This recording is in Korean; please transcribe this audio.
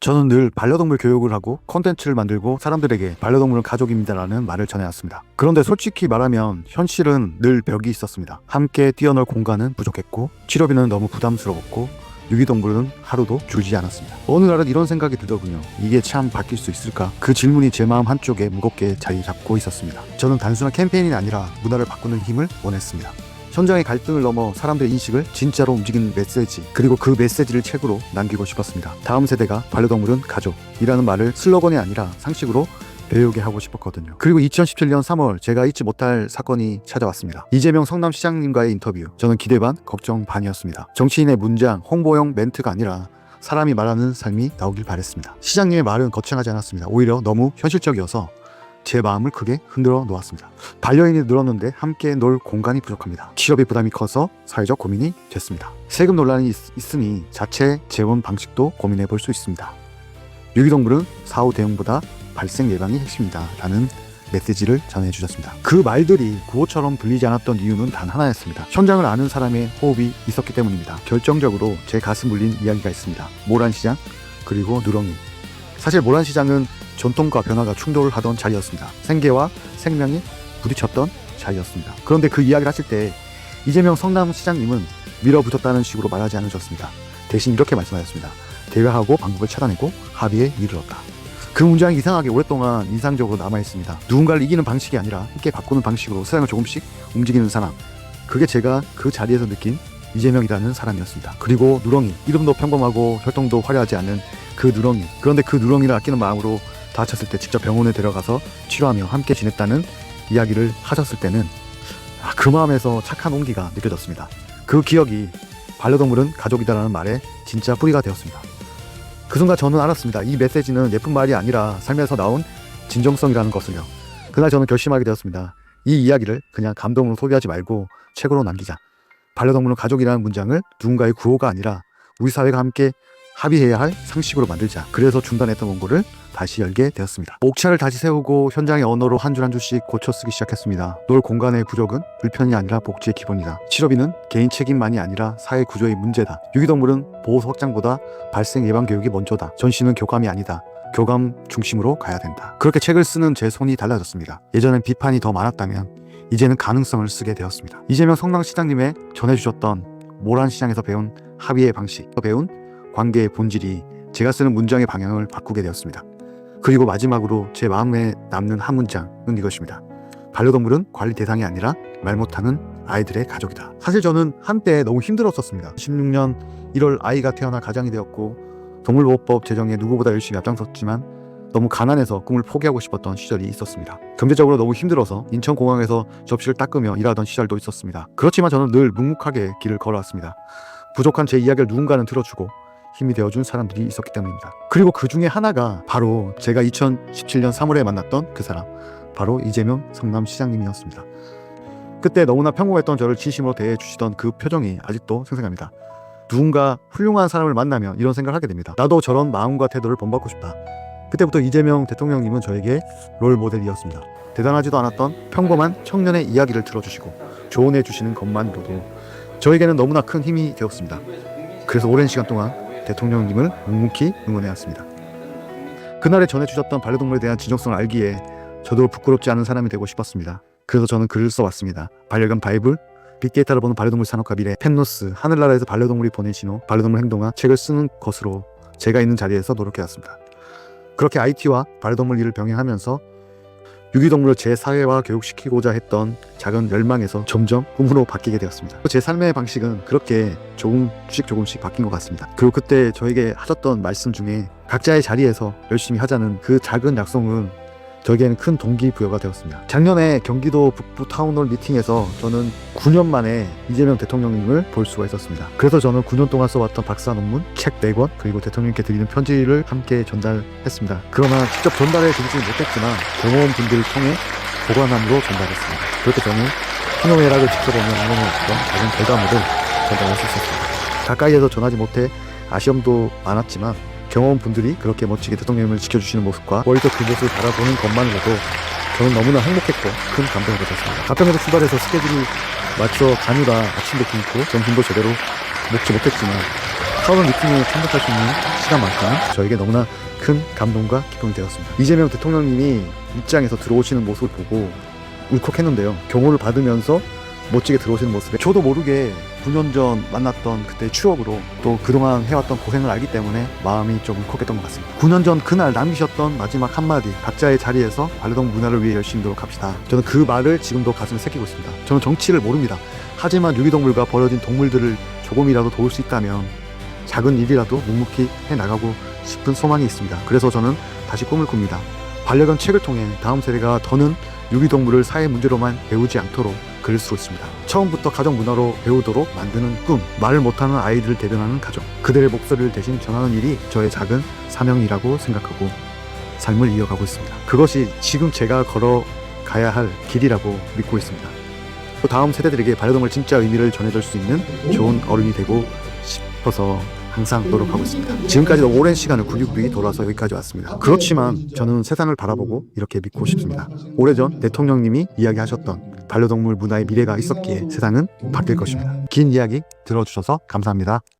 저는 늘 반려동물 교육을 하고 콘텐츠를 만들고 사람들에게 반려동물은 가족입니다라는 말을 전해왔습니다. 그런데 솔직히 말하면 현실은 늘 벽이 있었습니다. 함께 뛰어놀 공간은 부족했고 치료비는 너무 부담스러웠고 유기동물은 하루도 줄지 않았습니다. 어느 날은 이런 생각이 들더군요. 이게 참 바뀔 수 있을까? 그 질문이 제 마음 한쪽에 무겁게 자리 잡고 있었습니다. 저는 단순한 캠페인이 아니라 문화를 바꾸는 힘을 원했습니다. 현장의 갈등을 넘어 사람들의 인식을 진짜로 움직이는 메시지, 그리고 그 메시지를 책으로 남기고 싶었습니다. 다음 세대가 반려동물은 가족이라는 말을 슬로건이 아니라 상식으로 배우게 하고 싶었거든요. 그리고 2017년 3월 제가 잊지 못할 사건이 찾아왔습니다. 이재명 성남시장님과의 인터뷰. 저는 기대 반 걱정 반이었습니다. 정치인의 문장, 홍보용 멘트가 아니라 사람이 말하는 삶이 나오길 바랬습니다. 시장님의 말은 거창하지 않았습니다. 오히려 너무 현실적이어서 제 마음을 크게 흔들어 놓았습니다. 반려인이 늘었는데 함께 놀 공간이 부족합니다. 치료비 부담이 커서 사회적 고민이 됐습니다. 세금 논란이 있으니 자체 재원 방식도 고민해 볼 수 있습니다. 유기동물은 사후 대응보다 발생 예방이 핵심이다 라는 메시지를 전해주셨습니다. 그 말들이 구호처럼 들리지 않았던 이유는 단 하나였습니다. 현장을 아는 사람의 호흡이 있었기 때문입니다. 결정적으로 제 가슴 울린 이야기가 있습니다. 모란시장 그리고 누렁이. 사실 모란시장은 전통과 변화가 충돌을 하던 자리였습니다. 생계와 생명이 부딪혔던 자리였습니다. 그런데 그 이야기를 하실 때 이재명 성남시장님은 밀어붙였다는 식으로 말하지 않으셨습니다. 대신 이렇게 말씀하셨습니다. 대화하고 방법을 찾아내고 합의에 이르렀다. 그 문장이 이상하게 오랫동안 인상적으로 남아있습니다. 누군가를 이기는 방식이 아니라 함께 바꾸는 방식으로 세상을 조금씩 움직이는 사람. 그게 제가 그 자리에서 느낀 이재명이라는 사람이었습니다. 그리고 누렁이. 이름도 평범하고 활동도 화려하지 않은 그 누렁이. 그런데 그 누렁이를 아끼는 마음으로 다쳤을 때 직접 병원에 데려가서 치료하며 함께 지냈다는 이야기를 하셨을 때는 그 마음에서 착한 온기가 느껴졌습니다. 그 기억이 반려동물은 가족이다라는 말에 진짜 뿌리가 되었습니다. 그 순간 저는 알았습니다. 이 메시지는 예쁜 말이 아니라 삶에서 나온 진정성이라는 것을요. 그날 저는 결심하게 되었습니다. 이 이야기를 그냥 감동으로 소비하지 말고 책으로 남기자. 반려동물은 가족이라는 문장을 누군가의 구호가 아니라 우리 사회가 함께 합의해야 할 상식으로 만들자. 그래서 중단했던 원고를 다시 열게 되었습니다. 옥차를 다시 세우고 현장의 언어로 한 줄 한 줄씩 고쳐 쓰기 시작했습니다. 놀 공간의 부족은 불편이 아니라 복지의 기본이다. 치료비는 개인 책임만이 아니라 사회 구조의 문제다. 유기동물은 보호 확장보다 발생 예방 교육이 먼저다. 전시는 교감이 아니다. 교감 중심으로 가야 된다. 그렇게 책을 쓰는 제 손이 달라졌습니다. 예전엔 비판이 더 많았다면 이제는 가능성을 쓰게 되었습니다. 이재명 성남시장님의 전해주셨던 모란시장에서 배운 합의의 방식, 배운 관계의 본질이 제가 쓰는 문장의 방향을 바꾸게 되었습니다. 그리고 마지막으로 제 마음에 남는 한 문장은 이것입니다. 반려동물은 관리 대상이 아니라 말 못하는 아이들의 가족이다. 사실 저는 한때 너무 힘들었었습니다. 16년 1월 아이가 태어나 가장이 되었고 동물보호법 제정에 누구보다 열심히 앞장섰지만 너무 가난해서 꿈을 포기하고 싶었던 시절이 있었습니다. 경제적으로 너무 힘들어서 인천공항에서 접시를 닦으며 일하던 시절도 있었습니다. 그렇지만 저는 늘 묵묵하게 길을 걸어왔습니다. 부족한 제 이야기를 누군가는 들어주고 힘이 되어준 사람들이 있었기 때문입니다. 그리고 그 중에 하나가 바로 제가 2017년 3월에 만났던 그 사람, 바로 이재명 성남시장님이었습니다. 그때 너무나 평범했던 저를 진심으로 대해주시던 그 표정이 아직도 생생합니다. 누군가 훌륭한 사람을 만나면 이런 생각을 하게 됩니다. 나도 저런 마음과 태도를 본받고 싶다. 그때부터 이재명 대통령님은 저에게 롤 모델이었습니다. 대단하지도 않았던 평범한 청년의 이야기를 들어주시고 조언해 주시는 것만으로도 저에게는 너무나 큰 힘이 되었습니다. 그래서 오랜 시간 동안 대통령님을 묵묵히 응원해왔습니다. 그날에 전해주셨던 반려동물에 대한 진정성을 알기에 저도 부끄럽지 않은 사람이 되고 싶었습니다. 그래서 저는 글을 써왔습니다. 반려견 바이블, 빅데이터를 보는 반려동물 산업과 미래, 펜노스, 하늘나라에서 반려동물이 보낸 신호, 반려동물 행동학 책을 쓰는 것으로 제가 있는 자리에서 노력해왔습니다. 그렇게 IT와 반려동물 일을 병행하면서 유기동물을 제 사회화 교육시키고자 했던 작은 열망에서 점점 꿈으로 바뀌게 되었습니다. 제 삶의 방식은 그렇게 조금씩 바뀐 것 같습니다. 그리고 그때 저에게 하셨던 말씀 중에 각자의 자리에서 열심히 하자는 그 작은 약속은 저에게는 큰 동기부여가 되었습니다. 작년에 경기도 북부 타운홀 미팅에서 저는 9년 만에 이재명 대통령님을 볼 수가 있었습니다. 그래서 저는 9년 동안 써왔던 박사 논문, 책 4권, 그리고 대통령님께 드리는 편지를 함께 전달했습니다. 그러나 직접 전달해 드리지 못했지만 경호원분들을 통해 보관함으로 전달했습니다. 그렇게 저는 희노애락을 지켜보며 나눠놓았던 작은 결과물을 전달할 수 있었습니다. 가까이에서 전하지 못해 아쉬움도 많았지만 경호원분들이 그렇게 멋지게 대통령님을 지켜주시는 모습과 멀리서 그 모습을 바라보는 것만으로도 저는 너무나 행복했고 큰 감동을 받았습니다. 가평에서 출발해서 스케줄이 맞춰 가느라 아침도 굶고 점심도 제대로 먹지 못했지만 처음 미팅에 참석할 수 있는 시간만큼 저에게 너무나 큰 감동과 기쁨이 되었습니다. 이재명 대통령님이 입장에서 들어오시는 모습을 보고 울컥했는데요. 경호를 받으면서 멋지게 들어오시는 모습에 저도 모르게 9년 전 만났던 그때의 추억으로 또 그동안 해왔던 고생을 알기 때문에 마음이 좀 울컥했던 것 같습니다. 9년 전 그날 남기셨던 마지막 한마디, 각자의 자리에서 반려동물 문화를 위해 열심히 노력합시다. 저는 그 말을 지금도 가슴에 새기고 있습니다. 저는 정치를 모릅니다. 하지만 유기동물과 버려진 동물들을 조금이라도 도울 수 있다면 작은 일이라도 묵묵히 해나가고 싶은 소망이 있습니다. 그래서 저는 다시 꿈을 꿉니다. 반려견 책을 통해 다음 세대가 더는 유기동물을 사회 문제로만 배우지 않도록 그릴 수 있습니다. 처음부터 가정 문화로 배우도록 만드는 꿈, 말을 못하는 아이들을 대변하는 가족, 그들의 목소리를 대신 전하는 일이 저의 작은 사명이라고 생각하고 삶을 이어가고 있습니다. 그것이 지금 제가 걸어가야 할 길이라고 믿고 있습니다. 또 다음 세대들에게 반려동물 진짜 의미를 전해줄 수 있는 좋은 어른이 되고 싶어서 항상 노력하고 있습니다. 지금까지도 오랜 시간을 굴리굴리 돌아서 여기까지 왔습니다. 그렇지만 저는 세상을 바라보고 이렇게 믿고 싶습니다. 오래전 대통령님이 이야기하셨던 반려동물 문화의 미래가 있었기에 세상은 바뀔 것입니다. 긴 이야기 들어주셔서 감사합니다.